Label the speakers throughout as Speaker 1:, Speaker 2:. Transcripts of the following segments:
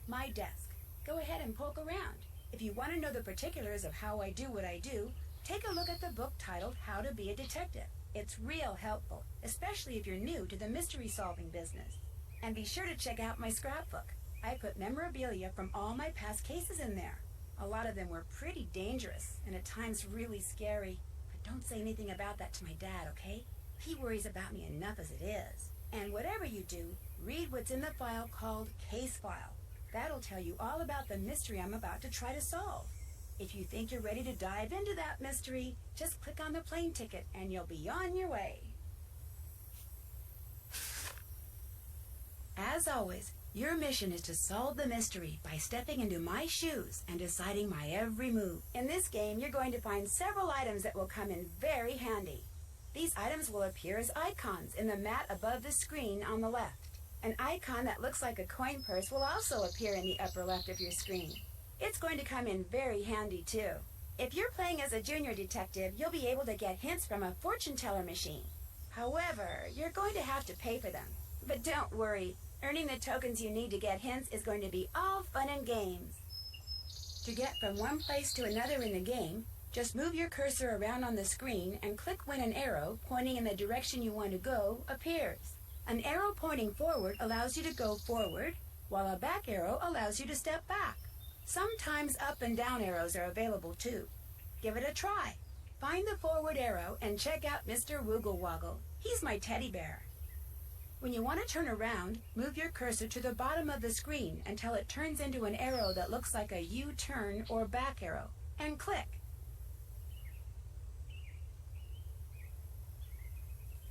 Speaker 1: my desk. Go ahead and poke around. If you want to know the particulars of how I do what I do, take a look at the book titled How to Be a Detective. It's real helpful, especially if you're new to the mystery-solving business. And be sure to check out my scrapbook. I put memorabilia from all my past cases in there. A lot of them were pretty dangerous and at times really scary. But don't say anything about that to my dad, okay? He worries about me enough as it is. And whatever you do, read what's in the file called Case File. That'll tell you all about the mystery I'm about to try to solve. If you think you're ready to dive into that mystery, just click on the plane ticket and you'll be on your way. As always, your mission is to solve the mystery by stepping into my shoes and deciding my every move. In this game, you're going to find several items that will come in very handy. These items will appear as icons in the mat above the screen on the left. An icon that looks like a coin purse will also appear in the upper left of your screen. It's going to come in very handy too. If you're playing as a junior detective, you'll be able to get hints from a fortune teller machine. However, you're going to have to pay for them. But don't worry, earning the tokens you need to get hints is going to be all fun and games. To get from one place to another in the game, just move your cursor around on the screen and click when an arrow pointing in the direction you want to go appears. An arrow pointing forward allows you to go forward, while a back arrow allows you to step back. Sometimes up and down arrows are available too. Give it a try. Find the forward arrow and check out Mr. Woogle Woggle. He's my teddy bear. When you want to turn around, move your cursor to the bottom of the screen until it turns into an arrow that looks like a U-turn or back arrow, and click.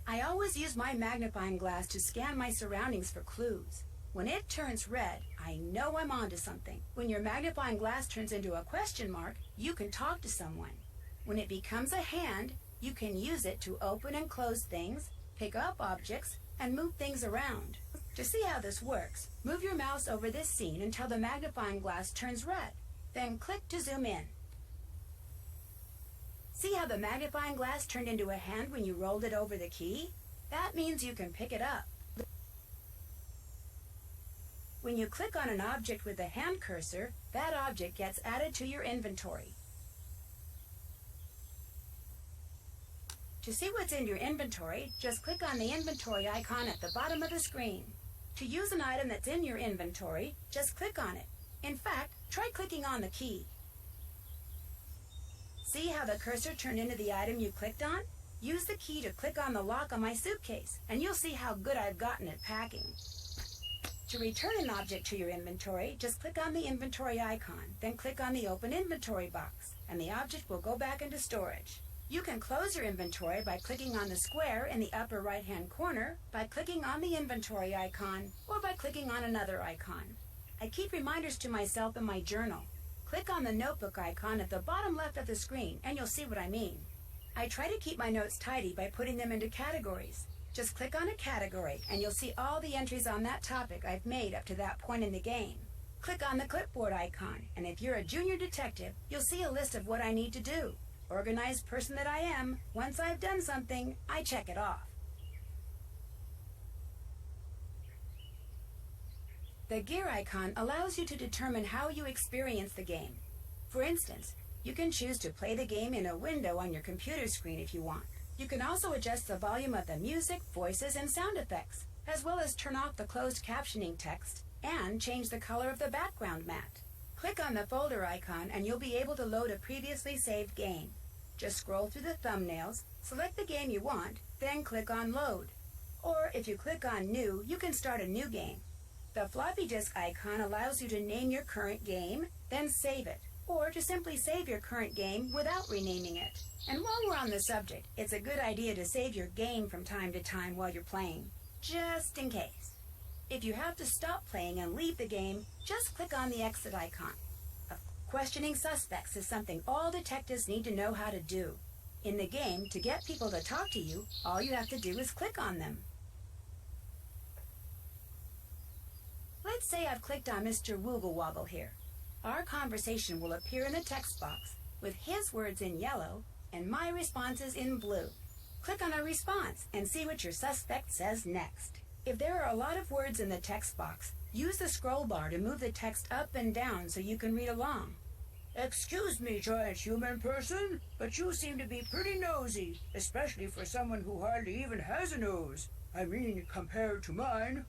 Speaker 1: I always use my magnifying glass to scan my surroundings for clues. When it turns red, I know I'm onto something. When your magnifying glass turns into a question mark, you can talk to someone. When it becomes a hand, you can use it to open and close things, pick up objects, and move things around. To see how this works, move your mouse over this scene until the magnifying glass turns red. Then click to zoom in. See how the magnifying glass turned into a hand when you rolled it over the key? That means you can pick it up. When you click on an object with the hand cursor, that object gets added to your inventory. To see what's in your inventory, just click on the inventory icon at the bottom of the screen. To use an item that's in your inventory, just click on it. In fact, try clicking on the key. See how the cursor turned into the item you clicked on? Use the key to click on the lock on my suitcase, and you'll see how good I've gotten at packing. To return an object to your inventory, just click on the inventory icon, then click on the open inventory box, and the object will go back into storage. You can close your inventory by clicking on the square in the upper right-hand corner, by clicking on the inventory icon, or by clicking on another icon. I keep reminders to myself in my journal. Click on the notebook icon at the bottom left of the screen, and you'll see what I mean. I try to keep my notes tidy by putting them into categories. Just click on a category, and you'll see all the entries on that topic I've made up to that point in the game. Click on the clipboard icon, and if you're a junior detective, you'll see a list of what I need to do. Organized person that I am, once I've done something, I check it off. The gear icon allows you to determine how you experience the game. For instance, you can choose to play the game in a window on your computer screen if you want. You can also adjust the volume of the music, voices, and sound effects, as well as turn off the closed captioning text and change the color of the background mat. Click on the folder icon and you'll be able to load a previously saved game. Just scroll through the thumbnails, select the game you want, then click on Load. Or if you click on New, you can start a new game. The floppy disk icon allows you to name your current game, then save it, or to simply save your current game without renaming it. And while we're on the subject, it's a good idea to save your game from time to time while you're playing, just in case. If you have to stop playing and leave the game, just click on the exit icon. Questioning suspects is something all detectives need to know how to do. In the game, to get people to talk to you, all you have to do is click on them. Let's say I've clicked on Mr. Woogle Woggle here. Our conversation will appear in the text box with his words in yellow and my responses in blue. Click on a response and see what your suspect says next. If there are a lot of words in the text box, Use the scroll bar to move the text up and down so you can read along.
Speaker 2: Excuse me, giant human person, but you seem to be pretty nosy, especially for someone who hardly even has a nose. I mean, compared to mine.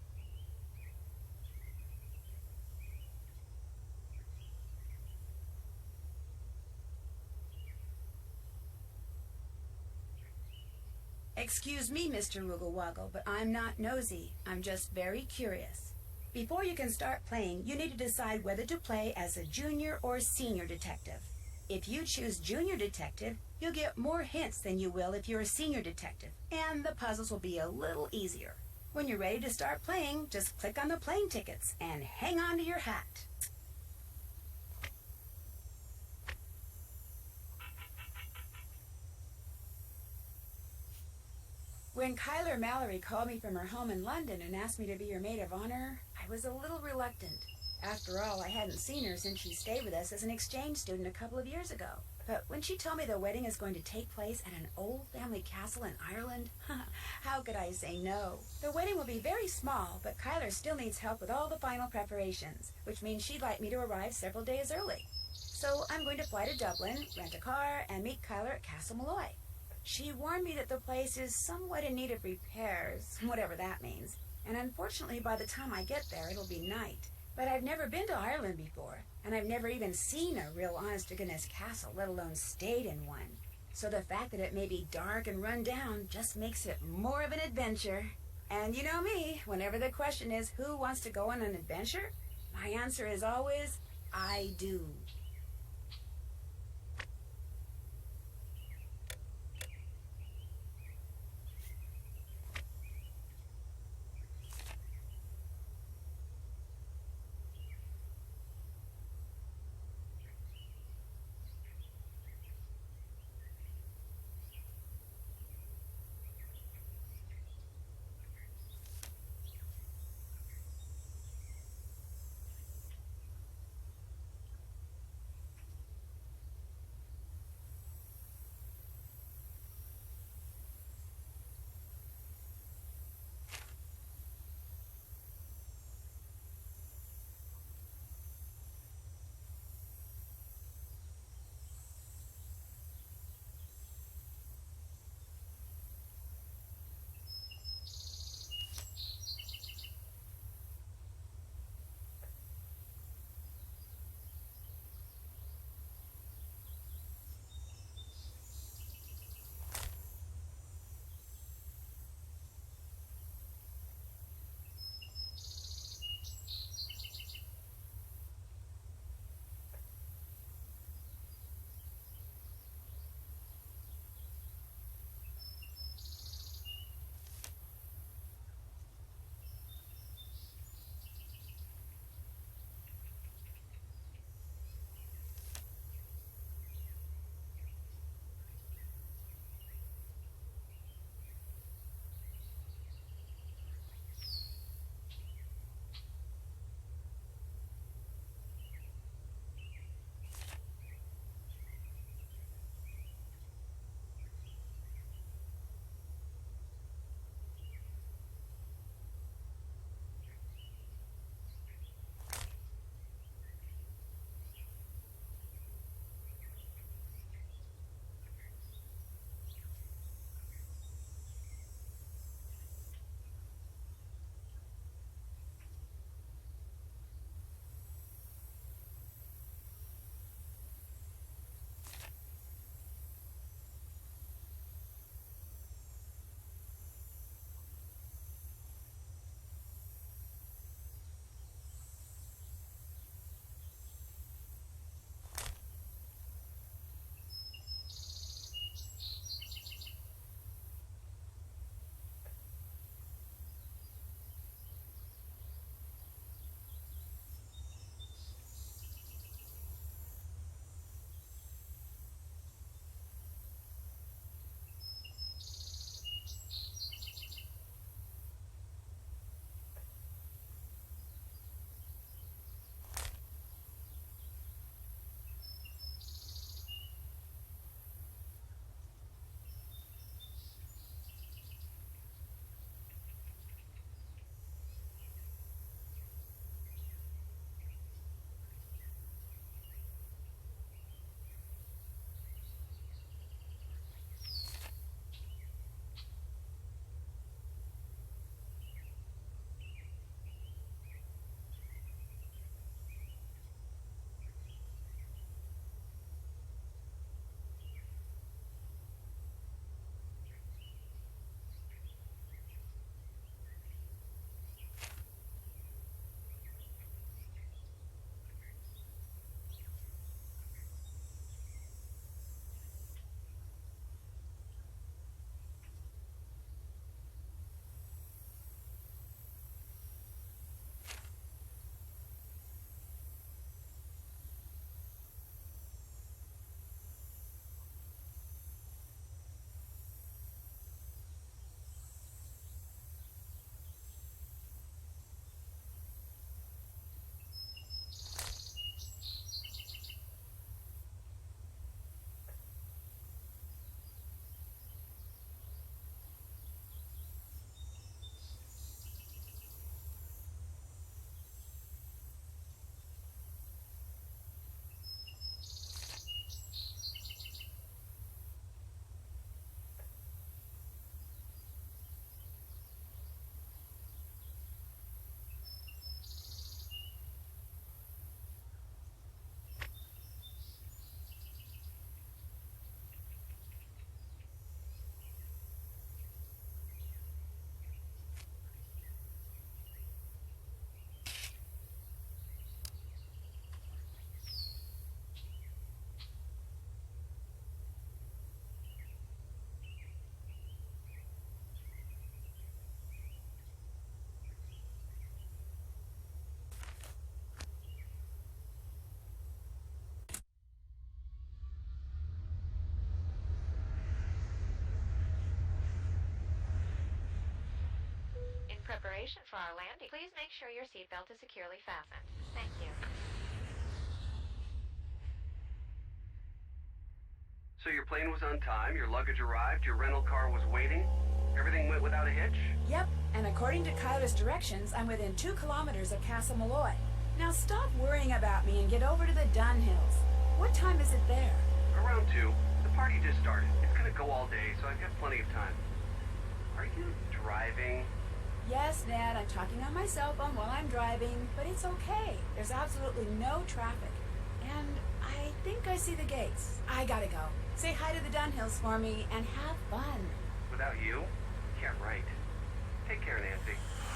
Speaker 1: Excuse me, Mr. Woogle Woggle, but I'm not nosy. I'm just very curious. Before you can start playing, you need to decide whether to play as a junior or senior detective. If you choose junior detective, you'll get more hints than you will if you're a senior detective, and the puzzles will be a little easier. When you're ready to start playing, just click on the plane tickets and hang on to your hat. When Kyler Mallory called me from her home in London and asked me to be her maid of honor, I was a little reluctant. After all, I hadn't seen her since she stayed with us as an exchange student a couple of years ago. But when she told me the wedding is going to take place at an old family castle in Ireland, how could I say no? The wedding will be very small, but Kyler still needs help with all the final preparations, which means she'd like me to arrive several days early. So I'm going to fly to Dublin, rent a car, and meet Kyler at Castle Malloy. She warned me that the place is somewhat in need of repairs, whatever that means. And unfortunately, by the time I get there, it'll be night. But I've never been to Ireland before, and I've never even seen a real honest-to-goodness castle, let alone stayed in one. So the fact that it may be dark and run down just makes it more of an adventure. And you know me, whenever the question is who wants to go on an adventure, my answer is always, I do.
Speaker 3: preparation for our landing. Please make sure your seatbelt is securely fastened. Thank you.
Speaker 4: So your plane was on time, your luggage arrived, your rental car was waiting, everything went without a hitch?
Speaker 1: Yep, and according to Kyler's directions, I'm within 2 kilometers of Castle Malloy. Now stop worrying about me and get over to the Dunn Hills. What time is it there?
Speaker 4: Around 2. The party just started. It's gonna go all day, so I've got plenty of time. Are you driving?
Speaker 1: Yes, Ned, I'm talking on my cell phone while I'm driving, but it's okay. There's absolutely no traffic. And I think I see the gates. I gotta go. Say hi to the Dunn Hills for me and have fun.
Speaker 4: Without you? Yeah, right. Take care, Nancy.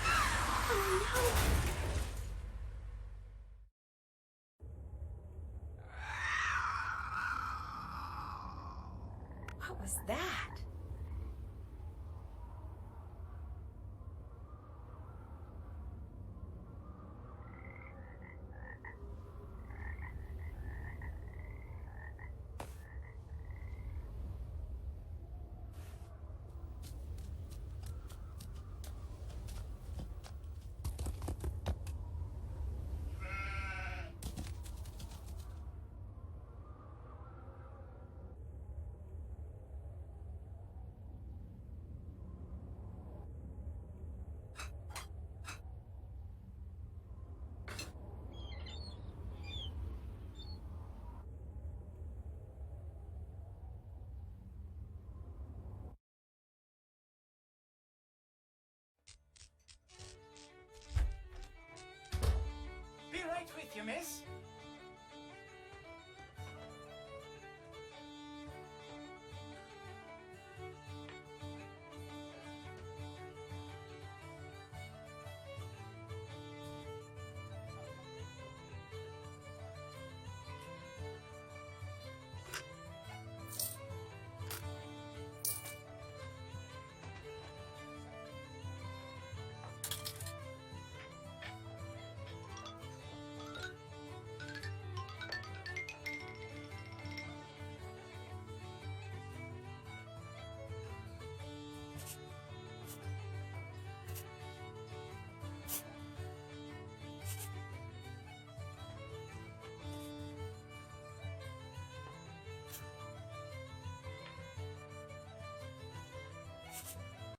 Speaker 1: Oh, no! What was that?
Speaker 5: Be right with you, miss.